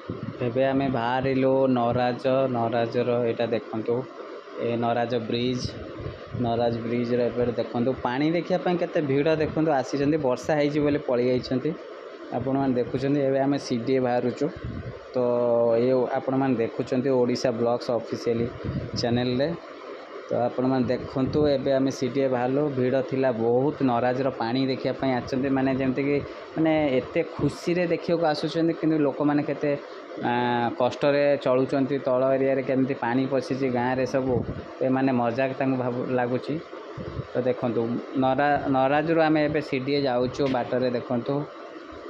ଏବେ ଆମେ ବାହାରିଲୁ ନରାଜ। ନରାଜର ଏଇଟା ଦେଖନ୍ତୁ, ଏ ନରାଜ ବ୍ରିଜ୍ର ଏବେ ଦେଖନ୍ତୁ ପାଣି ଦେଖିବା ପାଇଁ କେତେ ଭିଡ଼ ଦେଖନ୍ତୁ ଆସିଛନ୍ତି। ବର୍ଷା ହେଇଛି ବୋଲି ପଳେଇ ଯାଇଛନ୍ତି। ଆପଣମାନେ ଦେଖୁଛନ୍ତି ଏବେ ଆମେ ସିଡ଼ିଏ ବାହାରୁଛୁ। ତ ଏ ଆପଣମାନେ ଦେଖୁଛନ୍ତି ଓଡ଼ିଶା ବ୍ଲଗ୍ସ ଅଫିସିଆଲି ଚ୍ୟାନେଲରେ। ତ ଆପଣମାନେ ଦେଖନ୍ତୁ ଏବେ ଆମେ ସିଡ଼ିଏ ବାହାରିଲୁ। ଭିଡ଼ ଥିଲା ବହୁତ। ନରାଜର ପାଣି ଦେଖିବା ପାଇଁ ଆସିଛନ୍ତି, ମାନେ ଯେମିତିକି ମାନେ ଏତେ ଖୁସିରେ ଦେଖିବାକୁ ଆସୁଛନ୍ତି, କିନ୍ତୁ ଲୋକମାନେ କେତେ କଷ୍ଟରେ ଚଳୁଛନ୍ତି। ତଳ ଏରିଆରେ କେମିତି ପାଣି ପଶିଛି ଗାଁରେ ସବୁ, ଏମାନେ ମଜାକ ତାଙ୍କୁ ଲାଗୁଛି। ତ ଦେଖନ୍ତୁ ନରାଜରୁ ଆମେ ଏବେ ସିଡ଼ିଏ ଯାଉଛୁ। ବାଟରେ ଦେଖନ୍ତୁ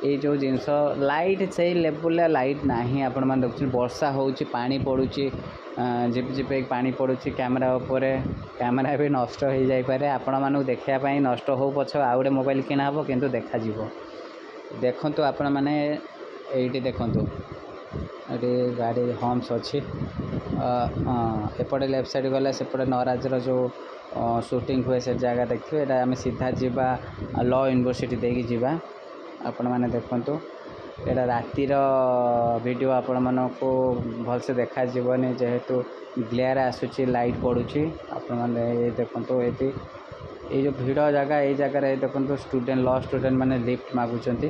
ଏଇ ଯେଉଁ ଜିନିଷ ଲାଇଟ୍ ସେଇ ଲେବୁଲରେ ଲାଇଟ୍ ନାହିଁ। ଆପଣମାନେ ଦେଖୁଛନ୍ତି ବର୍ଷା ହେଉଛି, ପାଣି ପଡ଼ୁଛି, ଝିପ୍ ଝିପ୍ ହେଇକି ପାଣି ପଡ଼ୁଛି କ୍ୟାମେରା ଉପରେ। କ୍ୟାମେରା ବି ନଷ୍ଟ ହୋଇଯାଇପାରେ। ଆପଣମାନଙ୍କୁ ଦେଖିବା ପାଇଁ ନଷ୍ଟ ହେଉ ପଛ ଆଉ ଗୋଟେ ମୋବାଇଲ୍ କିଣା ହେବ, କିନ୍ତୁ ଦେଖାଯିବ। ଦେଖନ୍ତୁ ଆପଣମାନେ ଏଇଠି ଦେଖନ୍ତୁ, ଏଠି ଗାଡ଼ି ହମ୍ପସ୍ ଅଛି। ଏପଟେ ଲେଫ୍ଟ ସାଇଡ଼୍ ଗଲେ ସେପଟେ ନରାଜର ଯେଉଁ ସୁଟିଂ ହୁଏ ସେ ଜାଗା ଦେଖିବେ। ଏଇଟା ଆମେ ସିଧା ଯିବା ଲ ୟୁନିଭର୍ସିଟି ଦେଇକି ଯିବା। ଆପଣମାନେ ଦେଖନ୍ତୁ ଏଇଟା ରାତିର ଭିଡ଼ିଓ, ଆପଣମାନଙ୍କୁ ଭଲସେ ଦେଖାଯିବନି ଯେହେତୁ ଗ୍ଲେୟାର ଆସୁଛି, ଲାଇଟ୍ ପଡ଼ୁଛି। ଆପଣମାନେ ଏଇ ଦେଖନ୍ତୁ ଏଇଠି ଏଇ ଯେଉଁ ଭିଡ଼ ଜାଗା, ଏଇ ଜାଗାରେ ଦେଖନ୍ତୁ ଲ ଷ୍ଟୁଡେଣ୍ଟ ମାନେ ଲିଫ୍ଟ ମାଗୁଛନ୍ତି।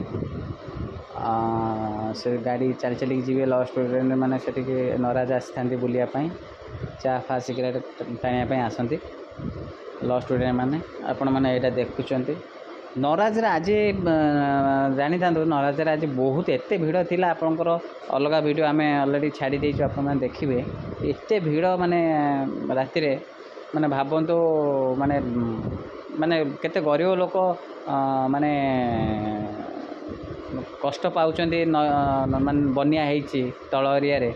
ସେ ଗାଡ଼ି ଚାଲି ଚାଲିକି ଯିବେ। ଲ ଷ୍ଟୁଡେଣ୍ଟ ମାନେ ସେଠିକି ନରାଜ ଆସିଥାନ୍ତି ବୁଲିବା ପାଇଁ, ଚା ଫା ସିଗାରେଟ୍ ଟାଣିବା ପାଇଁ ଆସନ୍ତି ଲ ଷ୍ଟୁଡେଣ୍ଟ ମାନେ। ଆପଣମାନେ ଏଇଟା ଦେଖୁଛନ୍ତି ନରାଜରେ ଆଜି ଜାଣିଥାନ୍ତୁ, ନରାଜରେ ଆଜି ବହୁତ ଏତେ ଭିଡ଼ ଥିଲା। ଆପଣଙ୍କର ଅଲଗା ଭିଡ଼ିଓ ଆମେ ଅଲରେଡ଼ି ଛାଡ଼ି ଦେଇଛୁ, ଆପଣମାନେ ଦେଖିବେ। ଏତେ ଭିଡ଼ ମାନେ ରାତିରେ, ମାନେ ଭାବନ୍ତୁ ମାନେ କେତେ ଗରିବ ଲୋକ ମାନେ କଷ୍ଟ ପାଉଛନ୍ତି। ମାନେ ବନ୍ୟା ହେଇଛି ତଳ ଏରିଆରେ,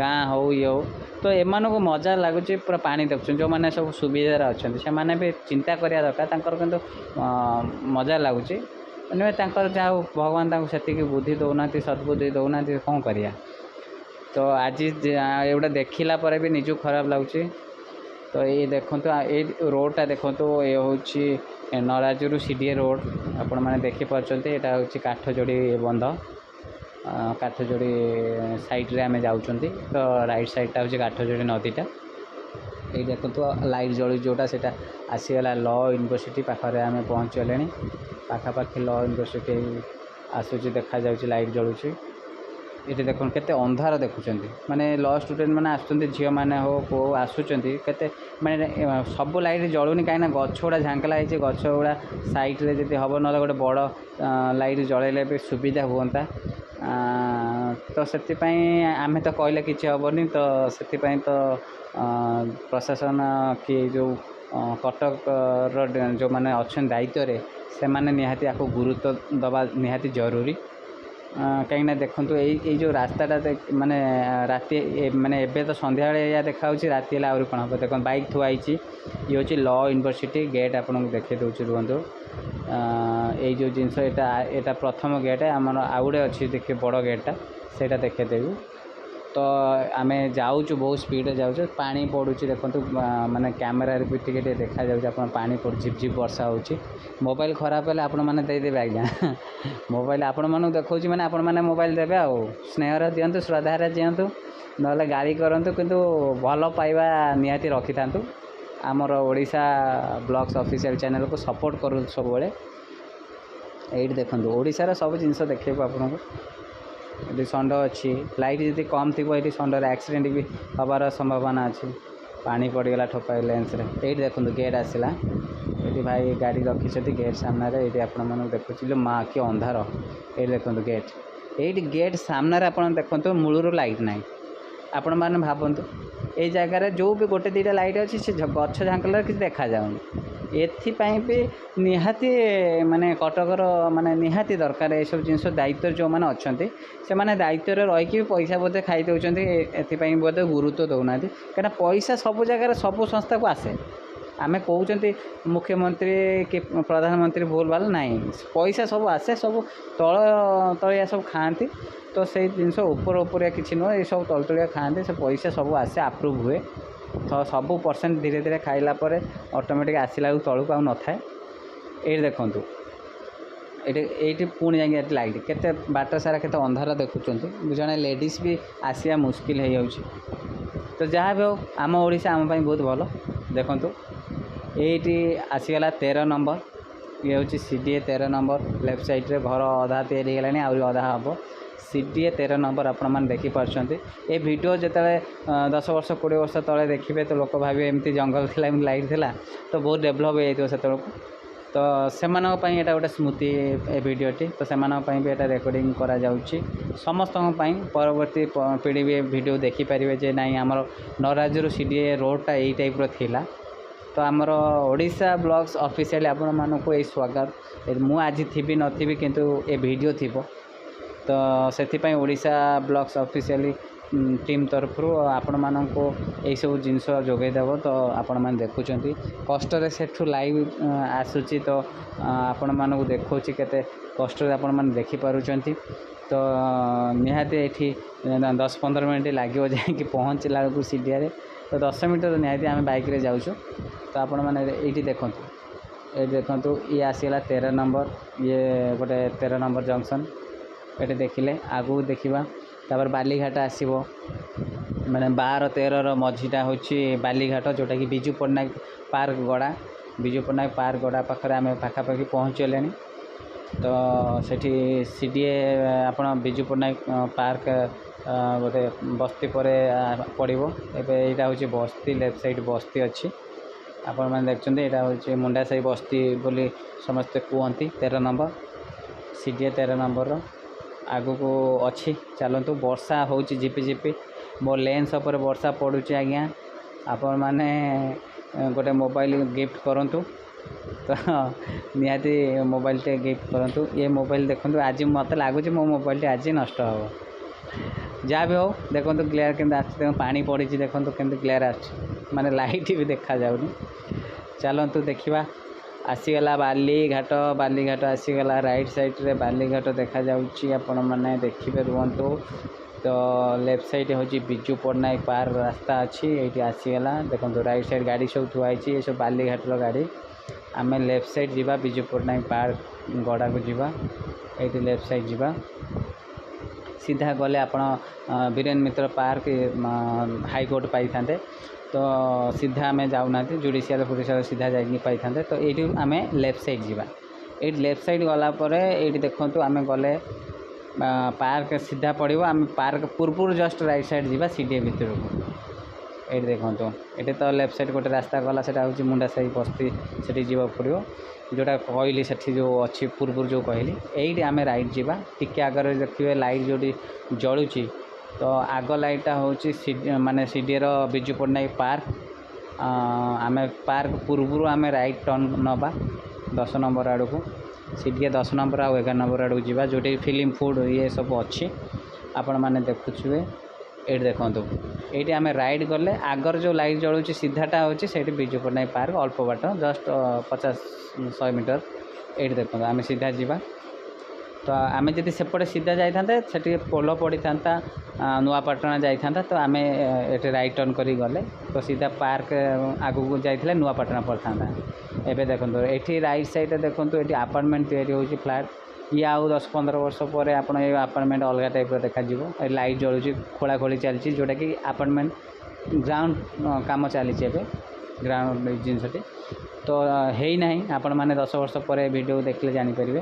ଗାଁ ହେଉ ଇଏ ହେଉ, ତ ଏମାନଙ୍କୁ ମଜା ଲାଗୁଛି। ପୁରା ପାଣି ଦେଖୁଛନ୍ତି। ଯେଉଁମାନେ ସବୁ ସୁବିଧାରେ ଅଛନ୍ତି ସେମାନେ ବି ଚିନ୍ତା କରିବା ଦରକାର, ତାଙ୍କର କିନ୍ତୁ ମଜା ଲାଗୁଛି। ନୁହେଁ ତାଙ୍କର ଯାହା ହଉ ଭଗବାନ ତାଙ୍କୁ ସେତିକି ବୁଦ୍ଧି ଦେଉନାହାନ୍ତି, ସଦ୍ବୁଦ୍ଧି ଦେଉନାହାନ୍ତି, କ'ଣ କରିବା। ତ ଆଜି ଏଗୁଡ଼ା ଦେଖିଲା ପରେ ବି ନିଜକୁ ଖରାପ ଲାଗୁଛି। ତ ଏଇ ଦେଖନ୍ତୁ ଏଇ ରୋଡ଼ଟା ଦେଖନ୍ତୁ, ଏ ହେଉଛି ନରାଜରୁ ସିଡ଼ିଏ ରୋଡ଼। ଆପଣମାନେ ଦେଖିପାରୁଛନ୍ତି ଏଇଟା ହେଉଛି କାଠଯୋଡ଼ି ବନ୍ଧ। କାଠଯୋଡ଼ି ସାଇଡ଼୍ରେ ଆମେ ଯାଉଛନ୍ତି। ତ ରାଇଟ୍ ସାଇଡ଼୍ଟା ହେଉଛି କାଠଯୋଡ଼ି ନଦୀଟା। ଏଇ ଦେଖନ୍ତୁ ଲାଇଟ୍ ଜଳୁଛି ଯେଉଁଟା, ସେଇଟା ଆସିଗଲା ଲ ୟୁନିଭର୍ସିଟି ପାଖରେ ଆମେ ପହଞ୍ଚିଗଲେଣି। ପାଖାପାଖି ଲ ୟୁନିଭର୍ସିଟି ଆସୁଛି, ଦେଖାଯାଉଛି ଲାଇଟ୍ ଜଳୁଛି। ଏଠି ଦେଖନ୍ତୁ କେତେ ଅନ୍ଧାର ଦେଖୁଛନ୍ତି, ମାନେ ଲ ଷ୍ଟୁଡେଣ୍ଟ ମାନେ ଆସୁଛନ୍ତି, ଝିଅମାନେ ହଉ ପୁଅ ଆସୁଛନ୍ତି, କେତେ ମାନେ ସବୁ ଲାଇଟ୍ ଜଳୁନି କାହିଁକିନା ଗଛ ଗୁଡ଼ା ଝାଙ୍କଲା ହେଇଛି। ଗଛ ଗୁଡ଼ା ସାଇଡ଼୍ରେ ଯଦି ହେବ, ନହେଲେ ଗୋଟେ ବଡ଼ ଲାଇଟ୍ ଜଳେଇଲେ ବି ସୁବିଧା ହୁଅନ୍ତା। ତ ସେଥିପାଇଁ ଆମେ ତ କହିଲେ କିଛି ହେବନି। ତ ସେଥିପାଇଁ ତ ପ୍ରଶାସନ କି ଯେଉଁ କଟକର ଯେଉଁମାନେ ଅଛନ୍ତି ଦାୟିତ୍ୱରେ, ସେମାନେ ନିହାତି ଆକୁ ଗୁରୁତ୍ୱ ଦେବା ନିହାତି ଜରୁରୀ। କାହିଁକିନା ଦେଖନ୍ତୁ ଏଇ ଯେଉଁ ରାସ୍ତାଟା ମାନେ ରାତି ମାନେ ଏବେ ତ ସନ୍ଧ୍ୟାବେଳେ ଏଇଆ ଦେଖାହେଉଛି, ରାତି ହେଲେ ଆହୁରି କ'ଣ ହେବ। ଦେଖନ୍ତୁ ବାଇକ୍ ଥୁଆ ହେଇଛି। ଇଏ ହେଉଛି ଲ ୟୁନିଭର୍ସିଟି ଗେଟ୍। ଆପଣଙ୍କୁ ଦେଖାଇ ଦେଉଛି, ରୁହନ୍ତୁ। ଏଇ ଯେଉଁ ଜିନିଷ ଏଇଟା ପ୍ରଥମ ଗେଟ୍। ଆମର ଆଉ ଗୋଟେ ଅଛି, ଦେଖିବେ ବଡ଼ ଗେଟ୍ଟା, ସେଇଟା ଦେଖାଇଦେବି। ତ ଆମେ ଯାଉଛୁ, ବହୁତ ସ୍ପିଡ଼ରେ ଯାଉଛୁ। ପାଣି ପଡ଼ୁଛି ଦେଖନ୍ତୁ, ମାନେ କ୍ୟାମେରାରେ ବି ଟିକେ ଟିକେ ଦେଖାଯାଉଛି। ଆପଣ ପାଣି ପଡ଼ୁଛି, ଝିପ୍ ଝିପ୍ ବର୍ଷା ହେଉଛି। ମୋବାଇଲ୍ ଖରାପ ହେଲେ ଆପଣମାନେ ଦେଇଦେବେ ଆଜ୍ଞା। ମୋବାଇଲ୍ ଆପଣମାନଙ୍କୁ ଦେଖାଉଛି ମାନେ ଆପଣମାନେ ମୋବାଇଲ୍ ଦେବେ ଆଉ। ସ୍ନେହରେ ଦିଅନ୍ତୁ, ଶ୍ରଦ୍ଧାରେ ଦିଅନ୍ତୁ, ନହେଲେ ଗାଳି କରନ୍ତୁ, କିନ୍ତୁ ଭଲ ପାଇବା ନିହାତି ରଖିଥାନ୍ତୁ। ଆମର ଓଡ଼ିଶା ବ୍ଲଗ୍ସ ଅଫିସିଆଲ୍ ଚ୍ୟାନେଲ୍କୁ ସପୋର୍ଟ କରନ୍ତୁ ସବୁବେଳେ। ଏଇଠି ଦେଖନ୍ତୁ ଓଡ଼ିଶାର ସବୁ ଜିନିଷ ଦେଖେଇବୁ ଆପଣଙ୍କୁ। ଏଠି ଷଣ୍ଢ ଅଛି। ଲାଇଟ୍ ଯଦି କମ୍ ଥିବ ଏଠି ଷଣ୍ଢରେ ଆକ୍ସିଡେଣ୍ଟ ବି ହେବାର ସମ୍ଭାବନା ଅଛି। ପାଣି ପଡ଼ିଗଲା ଠୋପାଏ ଲେନ୍ସରେ। ଏଇଠି ଦେଖନ୍ତୁ ଗେଟ୍ ଆସିଲା। ଏଇଠି ଭାଇ ଗାଡ଼ି ରଖିଛନ୍ତି ଗେଟ୍ ସାମ୍ନାରେ। ଏଇଠି ଆପଣମାନଙ୍କୁ ଦେଖୁଛି, ମା କି ଅନ୍ଧାର। ଏଇଠି ଦେଖନ୍ତୁ ଗେଟ୍, ଏଇଠି ଗେଟ୍ ସାମ୍ନାରେ ଆପଣ ଦେଖନ୍ତୁ ମୂଳରୁ ଲାଇଟ୍ ନାହିଁ। ଆପଣମାନେ ଭାବନ୍ତୁ ଏଇ ଜାଗାରେ ଯେଉଁ ବି ଗୋଟେ ଦୁଇଟା ଲାଇଟ୍ ଅଛି, ସେ ଗଛ ଝାଙ୍କଳରେ କିଛି ଦେଖାଯାଉନି। ଏଥିପାଇଁ ବି ନିହାତି ମାନେ କଟକର ମାନେ ନିହାତି ଦରକାର ଏସବୁ ଜିନିଷ। ଦାୟିତ୍ୱରେ ଯେଉଁମାନେ ଅଛନ୍ତି ସେମାନେ ଦାୟିତ୍ୱରେ ରହିକି ପଇସା ବୋଧେ ଖାଇ ଦେଉଛନ୍ତି, ଏଥିପାଇଁ ବୋଧେ ଗୁରୁତ୍ୱ ଦେଉନାହାନ୍ତି। କାହିଁକିନା ପଇସା ସବୁ ଜାଗାରେ ସବୁ ସଂସ୍ଥାକୁ ଆସେ। ଆମେ କହୁଛନ୍ତି ମୁଖ୍ୟମନ୍ତ୍ରୀ କି ପ୍ରଧାନମନ୍ତ୍ରୀ ଭୁଲ ଭାଲ ନାହିଁ, ପଇସା ସବୁ ଆସେ, ସବୁ ତଳିଆ ସବୁ ଖାଆନ୍ତି। ତ ସେଇ ଜିନିଷ ଉପରିଆ କିଛି ନୁହେଁ, ଏସବୁ ତଳିଆ ଖାଆନ୍ତି। ସେ ପଇସା ସବୁ ଆସେ, ଆପ୍ରୁଭ୍ ହୁଏ। ତ ସବୁ ପରସେଣ୍ଟ ଧୀରେ ଧୀରେ ଖାଇଲା ପରେ ଅଟୋମେଟିକ୍ ଆସିଲା ବେଳକୁ ତଳକୁ ଆଉ ନଥାଏ। ଏଇଠି ଦେଖନ୍ତୁ ये पुणी जाए लाइट केते बाट सारा केते अंधार देखुं जड़े लेडीज भी आसिया मुस्किल हो जाऊँ तो जहाँ भी हो आम ओडिशा आम बहुत भल देखु ये आसीगला 13 नंबर ये हूँ CDA 13 नंबर लेफ्ट साइड रे घर अधा तैयारी आहुरी अधा हम CDA 13 नंबर आपण मैंने देखिपार्टी ये वीडियो जिते 10 वर्ष 20 वर्ष तले देखिए तो लोक भावे एमती जंगल थी लाइट थी तो बहुत डेभलप हो से तो से यहाँ गोटे स्मृति ए भिडटी तो से भी एटा रेकर्डिंग करा जाउची समस्त परवर्ती पीढ़ी भी वीडियो देखिपारे जे नाई आमर नराजर CDA रोडटा यही टाइप्र थिला तो आमर ओडिशा ब्लॉग्स ऑफिशियल आपण मानक ये स्वागत मु आज थी नथी किंतु ए वीडियो थी तो से ओडिशा ब्लॉग्स ऑफिशियली टीम तरफ आपण मानक यही सब जिनस जोगेदेव तो आपण मैंने देखुं कष्ट से लाइव आसूची तो आपण मानक देखा केते कष्ट आपण मैंने देखिपारुंट तो निहाती ये 10-15 मिनट लगे जाकि पहुँचला बेलू CDA तो 10 मिनट तो निहाती आम बाइक रे जाऊँ तो आपण मैंने ये देखु ये आसीगला 13 नंबर ये गोटे 13 नंबर जंक्शन ये देखिले आगू देखा तापर बालीघाट आसो मैंने 12-13 मझीटा हूँ बालीघाट जोटा कि बिजू पट्टनायक पार्क गड़ा बिजू पट्टनायक पार्क गड़ा पाखे आम पाखापाखि पहुँचले तो सेठी CDA आपण बिजू पट्टनायक पार्क गोटे बस्ती पर पड़ो एटा हूँ बस्ती लेफ्ट साइड बस्ती अच्छी आपण मैंने देखते यहाँ हूँ मुंडा साही बस्ती बोली समस्ते कहती 13 नंबर CDA 13 नंबर आगु को अच्छी चलतु वर्षा हो झिपी मो लेंस पर वर्षा पड़ुची आज्ञा आपण मैंने गोटे मोबाइल गिफ्ट करूँ तो निहाती मोबाइल टे गिफ्ट करूँ ये मोबाइल देखो आज मत लगुच मो मोबाइल आज नष्ट हो जहाँ भी हो देखो क्लियर के देखो पानी पड़ी देखो केमती क्लियर आने लाइट भी देखा जाऊनी चलतु देखा आसीगला बालीघाट आसीगला राइट साइड रे बालीघाट देखा जाउची आपण माने देखिबे रुहंतु तो लेफ्ट साइड हूँ बिजू पट्टनायक पार्क रास्ता अच्छी ये आसीगला देखो राइट साइड गाड़ी सब थुआई ये सब बालीघाटर गाड़ी आम लेफ्ट साइड जीवा बिजू पट्टनायक पार्क गड़ा को जीवा ये लेफ्ट साइड जीवा सीधा गले आपण वीरेन्द्र मित्र पार्क हाईकोर्ट पाई था तो सीधा आम जाऊना जुडिशियल फुडिशियल सीधा जाकि पाई था तो ये आम लेफ्ट साइड जीवा ये लेफ्ट साइड गलापर ये देखु आम गले पार्क सीधा पड़ो आम पार्क पूर्व जस्ट राइट साइड जीवा CDA भितर को ये देखो ये तो लेफ्ट साइड गोटे रास्ता गला से हूँ मुंडा साही बस्ती से जीवा पड़ो जोटा कहली से जो अच्छी पूर्व जो कहली यही आम राइट जीवा टिके आगे देखिए लाइट जोटी जलुची तो आग लाइटा हूँ माने CDA रो बिजू पट्टनायक पार्क आम पार्क पूर्व आम राइट टर्न नवा 10 नंबर आड़ को CDA 10 नंबर आ 11 नंबर आड़ को जीवा जोटे फिल्म फूड ये सब अच्छी आपण मैंने देखुए ये देखो ये आम राइड गले आगर जो लाइट जलुची सीधाटा हूँ से बिजू पट्टनायक पार्क अल्प बाट जस्ट 50-100 मीटर ये देखो आम सीधा जीवा तो आम जब सेपटे सीधा जाता से पोल पड़ी था नुआपाटना जाता तो आम ये राइट टर्न कर गले तो सीधा पार्क आगू को जाइए नुआपाटना पड़ता एवं देखो ये राइट साइड देखो ये आपार्टमेंट या फ्लैट ये आउ 10-15 वर्ष पर आप आपार्टमेंट अलग टाइप देखा लाइट जलुची खोला खोली चलती जोटा कि आपार्टमेंट ग्राउंड काम चली ग्राउंड जिनसटी तो है ना आपण मैंने 10 वर्ष पर वीडियो देखले जानीपर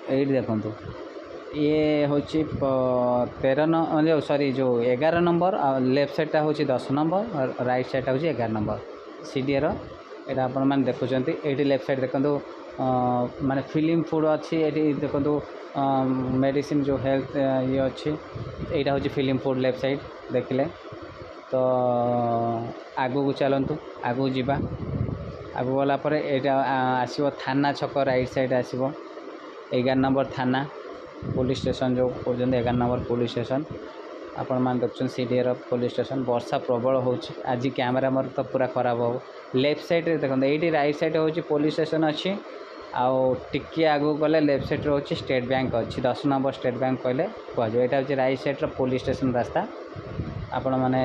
ये देखो ये हूँ 13 सॉरी जो 11 नंबर लेफ्ट साइडटा हूँ 10 नंबर और राइट साइडटा हूँ 11 नंबर CDA रो ये आपण मैंने देखुं ये लेफ्ट साइड देखो माने फिल्म फूड अच्छी ये देखो मेडिसिन जो हेल्थ ये अच्छी यहाँ हूँ फिल्म फूड लेफ्ट साइड देखिले तो आगू को चलतु आगू जीवा आगू गलापर यहाँ आसो थाना छक राइट साइड आसो 11 नंबर थाना पुलिस स्टेशन जो कहते 11 नंबर पुलिस स्टेशन आपण मैंने देखुं CDA रो पुलिस स्टेशन वर्षा प्रबल हो आज कैमेरा मोर तो पूरा खराब हो लेफ्ट साइड देखो ये राइट साइड हूँ पुलिस स्टेशन अच्छी आउ टिके आगू गले लेफ्ट साइड हूँ स्टेट बैंक अच्छी 10 नंबर स्टेट बैंक कहले कह यहाँ हूँ राइट साइड पुलिस स्टेशन रास्ता आपण मैंने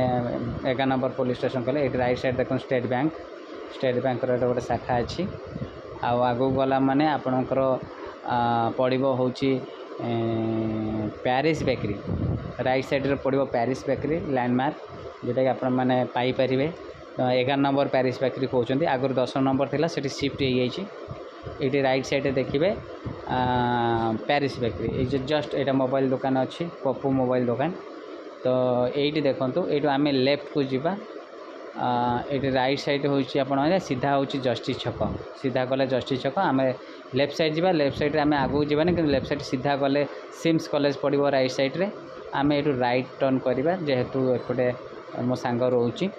11 नंबर पुलिस स्टेशन कहले ये राइट साइड देखो स्टेट बैंक गोटे शाखा अच्छी आगू गला माने आपणकर पड़ो हूँ प्यारिस बेकरी राइट साइड रे पड़ो प्यारिस बेकरी लैंडमार्क जोटा कि आपण मैंने पाइपर 11 नंबर प्यारिस बेकरी कहते आगुरी 10 नंबर थी से शिफ्ट हो ये राइट साइड देखिए प्यारिस बेकरी ये जस्ट यहाँ मोबाइल दुकान अच्छी पप्पू मोबाइल दुकान तो ये देखो ये आम लेफ्ट को जीवा ये राइट साइड हूँ सीधा हूँ जस्टिस छक सीधा गले जस्टिस छक आम लेफ्ट साइड जा लेफ्ट साइड आम आगू जावानी कि लेफ्ट साइड सीधा गले सिम्स कॉलेज पड़ो राइट साइड रे आम ये राइट टर्न करवा जेहेतु एपटे मो सांग रोचे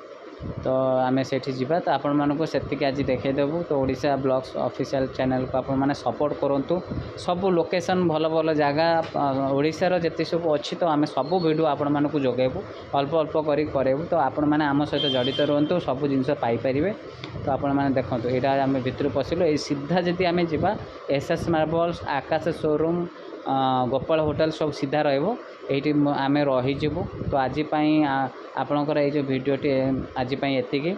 तो आम से तो आपण मानक से आज देखईदेवु तो ओडिशा ब्लॉग्स ऑफिशियल चैनल को आपण मैंने सपोर्ट करूँ सब लोकेशन भल भल जगह ओडिशार जिते सब अच्छी तो आम सब वीडियो आपण मानक जोगेबू अल्प अल्प करेबू तो आपण मैंने आम सहित जड़ित रुहतु सब जिनस पाइपर तो आपण मैंने देखो यहाँ आम भितर पशिलु ये सीधा जी आम जा एसएस मार्बल्स आकाश शोरूम गोपाल होटल सब सीधा रही आम रहीजु तो आजपाई आपणकर ये भिडटी आजपाई एतिकी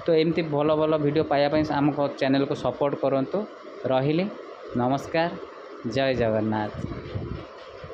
तो एमती भल भल वीडियो पाइबापी आम चैनल को सपोर्ट करूँ रही नमस्कार जय जगन्नाथ।